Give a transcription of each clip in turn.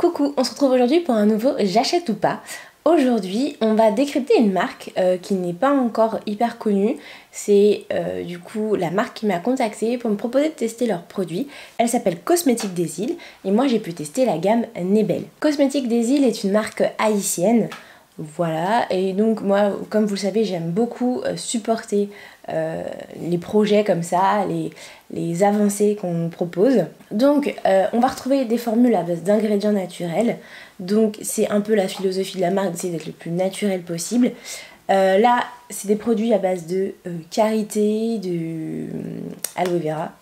Coucou, on se retrouve aujourd'hui pour un nouveau J'achète ou pas. Aujourd'hui, on va décrypter une marque qui n'est pas encore hyper connue. C'est du coup la marque qui m'a contactée pour me proposer de tester leurs produits. Elle s'appelle Cosmétiques des Îles et moi j'ai pu tester la gamme Nebel. Cosmétiques des Îles est une marque haïtienne. Voilà, et donc moi, comme vous le savez, j'aime beaucoup supporter les projets comme ça, les avancées qu'on nous propose. Donc on va retrouver des formules à base d'ingrédients naturels. Donc c'est un peu la philosophie de la marque, d'essayer d'être le plus naturel possible. Là, c'est des produits à base de karité, de aloe vera.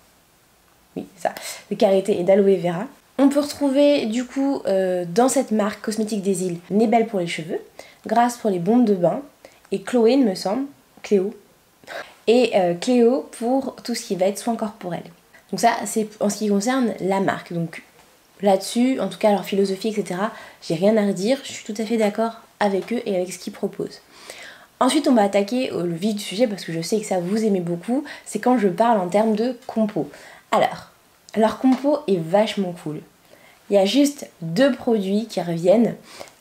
Oui, ça, de karité et d'aloe vera. On peut retrouver du coup dans cette marque Cosmétiques des Îles Nebel pour les cheveux, Grasse pour les bombes de bain et Chloé, il me semble, Cléo, et Cléo pour tout ce qui va être soins corporels. Donc ça c'est en ce qui concerne la marque. Donc là-dessus, en tout cas leur philosophie, etc., j'ai rien à redire, je suis tout à fait d'accord avec eux et avec ce qu'ils proposent. Ensuite on va attaquer le vif du sujet parce que je sais que ça vous aimez beaucoup, c'est quand je parle en termes de compo. Alors, leur compo est vachement cool. Il y a juste deux produits qui reviennent.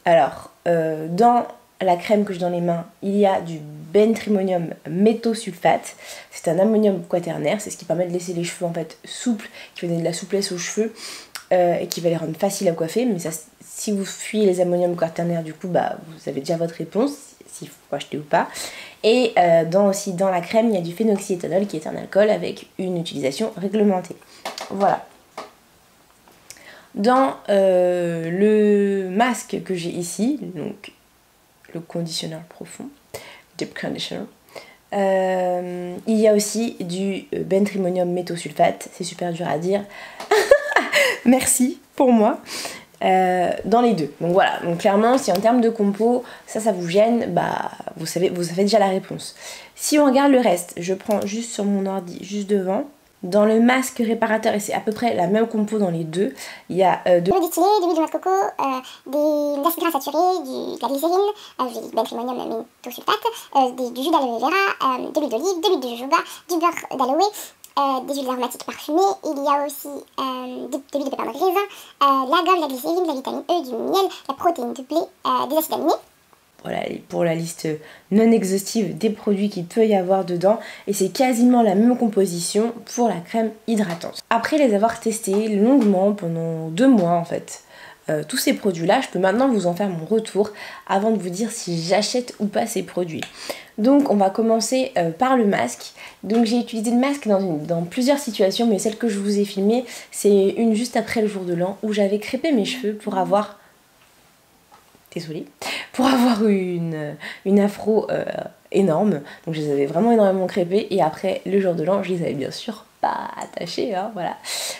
Alors, dans la crème que j'ai dans les mains, il y a du bentrimonium méthosulfate. C'est un ammonium quaternaire, c'est ce qui permet de laisser les cheveux en fait souples, qui va donner de la souplesse aux cheveux et qui va les rendre faciles à coiffer. Mais ça, si vous fuyez les ammoniums quaternaires, du coup, bah, vous avez déjà votre réponse, s'il faut acheter ou pas. Et aussi dans la crème, il y a du phénoxyéthanol qui est un alcool avec une utilisation réglementée. Voilà. Dans le masque que j'ai ici, donc le conditionneur profond, Deep Conditioner, il y a aussi du bentrimonium méthosulfate, c'est super dur à dire, merci pour moi, dans les deux. Donc voilà, donc clairement si en termes de compo, ça vous gêne, bah vous savez déjà la réponse. Si on regarde le reste, je prends juste sur mon ordi, juste devant. Dans le masque réparateur, et c'est à peu près la même compo dans les deux, il y a de l'eau distillée, de l'huile de noix de coco, des acides gras saturés, de la glycérine, du bentrimonium méthosulfate, du jus d'aloe vera, de l'huile d'olive, de l'huile de jojoba, du beurre d'aloe, des huiles aromatiques parfumées. Il y a aussi de l'huile de pépins de raisin, la gomme, la glycérine, la vitamine E, du miel, la protéine de blé, des acides aminés. Voilà, pour la liste non exhaustive des produits qu'il peut y avoir dedans. Et c'est quasiment la même composition pour la crème hydratante. Après les avoir testés longuement pendant 2 mois en fait, tous ces produits-là, je peux maintenant vous en faire mon retour avant de vous dire si j'achète ou pas ces produits. Donc on va commencer par le masque. Donc j'ai utilisé le masque dans plusieurs situations, mais celle que je vous ai filmée, c'est une juste après le jour de l'an où j'avais crêpé mes cheveux pour avoir... Désolée, pour avoir une afro énorme. Donc je les avais vraiment énormément crêpés et après le jour de l'an, je les avais bien sûr pas attachés, hein, voilà.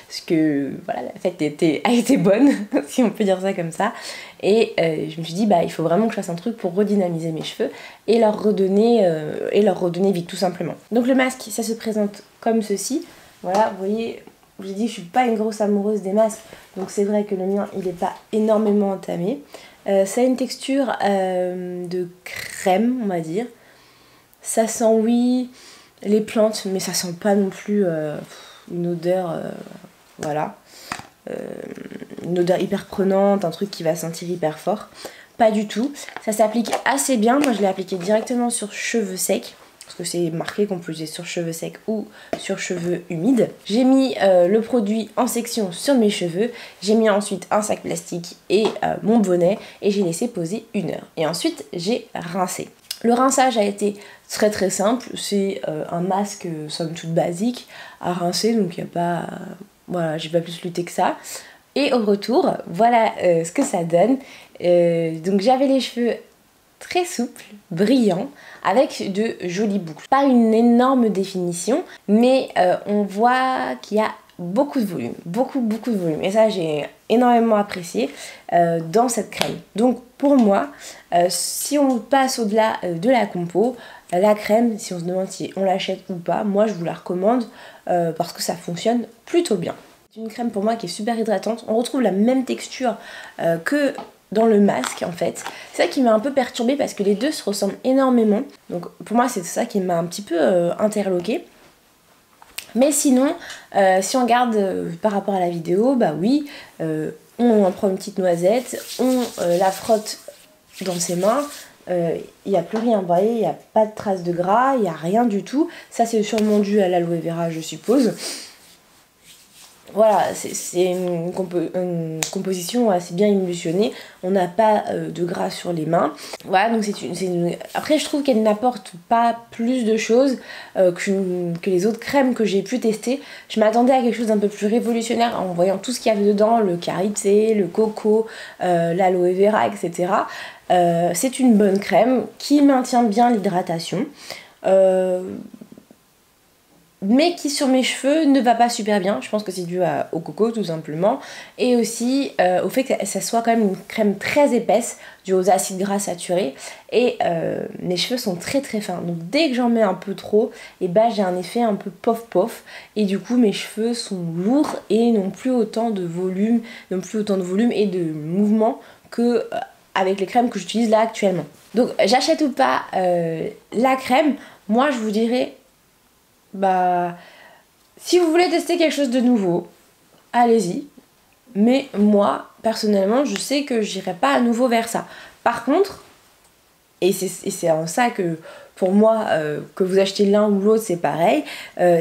Parce que voilà, la fête a été bonne, si on peut dire ça comme ça. Et je me suis dit, bah il faut vraiment que je fasse un truc pour redynamiser mes cheveux et leur redonner vie tout simplement. Donc le masque, ça se présente comme ceci. Voilà, vous voyez, je vous ai dit, je suis pas une grosse amoureuse des masques. Donc c'est vrai que le mien, il n'est pas énormément entamé. Ça a une texture de crème, on va dire. Ça sent, oui, les plantes, mais ça sent pas non plus une odeur, voilà. Une odeur hyper prenante, un truc qui va sentir hyper fort. Pas du tout. Ça s'applique assez bien. Moi, je l'ai appliqué directement sur cheveux secs. Parce que c'est marqué qu'on peut l'utiliser sur cheveux secs ou sur cheveux humides. J'ai mis le produit en section sur mes cheveux. J'ai mis ensuite un sac plastique et mon bonnet. Et j'ai laissé poser 1 heure. Et ensuite, j'ai rincé. Le rinçage a été très très simple. C'est un masque somme toute basique à rincer. Donc il n'y a pas... voilà, j'ai pas plus lutté que ça. Et au retour, voilà ce que ça donne. Donc j'avais les cheveux très souples, brillants, avec de jolies boucles. Pas une énorme définition, mais on voit qu'il y a beaucoup de volume, beaucoup de volume. Et ça, j'ai énormément apprécié dans cette crème. Donc pour moi, si on passe au-delà de la compo, la crème, si on se demande si on l'achète ou pas, moi je vous la recommande parce que ça fonctionne plutôt bien. C'est une crème pour moi qui est super hydratante. On retrouve la même texture que dans le masque en fait. C'est ça qui m'a un peu perturbée parce que les deux se ressemblent énormément. Donc pour moi c'est ça qui m'a un petit peu interloquée. Mais sinon, si on regarde par rapport à la vidéo, bah oui, on prend une petite noisette, on la frotte dans ses mains, il n'y a plus rien, vous voyez, il n'y a pas de traces de gras, il n'y a rien du tout. Ça c'est sûrement dû à l'aloe vera, je suppose. Voilà, c'est une composition assez bien émulsionnée. On n'a pas de gras sur les mains. Voilà, donc Après, je trouve qu'elle n'apporte pas plus de choses que les autres crèmes que j'ai pu tester. Je m'attendais à quelque chose d'un peu plus révolutionnaire en voyant tout ce qu'il y avait dedans, le karité, le coco, l'aloe vera, etc. C'est une bonne crème qui maintient bien l'hydratation. Mais qui sur mes cheveux ne va pas super bien. Je pense que c'est dû au coco tout simplement. Et aussi au fait que ça soit quand même une crème très épaisse, due aux acides gras saturés. Et mes cheveux sont très très fins. Donc dès que j'en mets un peu trop, et bah j'ai un effet un peu pof pof. Et du coup mes cheveux sont lourds et n'ont plus autant de volume, et de mouvement que avec les crèmes que j'utilise là actuellement. Donc j'achète ou pas la crème, moi je vous dirais, bah, si vous voulez tester quelque chose de nouveau, allez-y. Mais moi, personnellement, je sais que j'irai pas à nouveau vers ça. Par contre, et c'est en ça que pour moi, que vous achetez l'un ou l'autre, c'est pareil.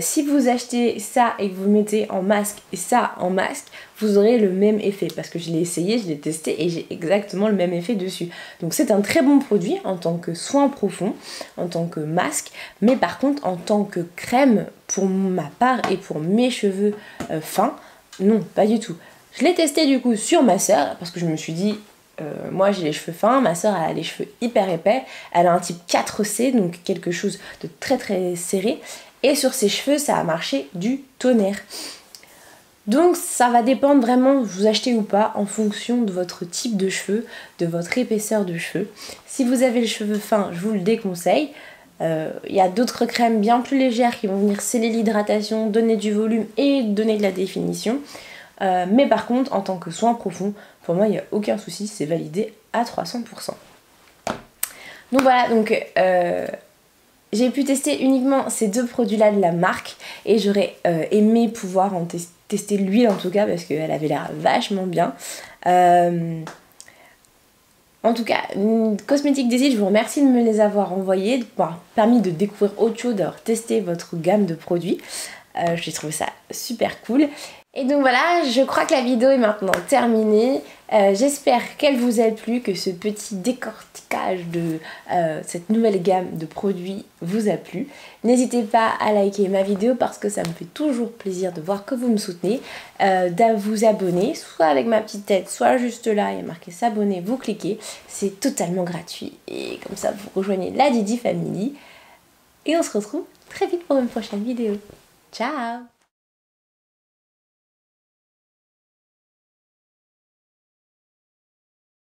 Si vous achetez ça et que vous mettez en masque et ça en masque, vous aurez le même effet. Parce que je l'ai essayé, je l'ai testé et j'ai exactement le même effet dessus. Donc c'est un très bon produit en tant que soin profond, en tant que masque. Mais par contre, en tant que crème, pour ma part et pour mes cheveux fins, non, pas du tout. Je l'ai testé du coup sur ma soeur parce que je me suis dit... moi j'ai les cheveux fins, ma soeur elle a les cheveux hyper épais, elle a un type 4C, donc quelque chose de très très serré, et sur ses cheveux ça a marché du tonnerre. Donc ça va dépendre vraiment, vous achetez ou pas, en fonction de votre type de cheveux, de votre épaisseur de cheveux. Si vous avez les cheveux fins, je vous le déconseille. Il y a d'autres crèmes bien plus légères qui vont venir sceller l'hydratation, donner du volume et donner de la définition. Mais par contre, en tant que soin profond, pour moi, il n'y a aucun souci, c'est validé à 300%. Donc voilà, j'ai pu tester uniquement ces deux produits-là de la marque et j'aurais aimé pouvoir en tester l'huile en tout cas parce qu'elle avait l'air vachement bien. En tout cas, Cosmétique Daisy, je vous remercie de me les avoir envoyés, de m'avoir permis de découvrir autre chose, d'avoir testé votre gamme de produits. J'ai trouvé ça super cool. Et donc voilà, je crois que la vidéo est maintenant terminée. J'espère qu'elle vous a plu, que ce petit décortiquage de cette nouvelle gamme de produits vous a plu. N'hésitez pas à liker ma vidéo parce que ça me fait toujours plaisir de voir que vous me soutenez, de vous abonner, soit avec ma petite tête, soit juste là, il y a marqué s'abonner, vous cliquez. C'est totalement gratuit et comme ça vous rejoignez la Didi Family. Et on se retrouve très vite pour une prochaine vidéo. Ciao!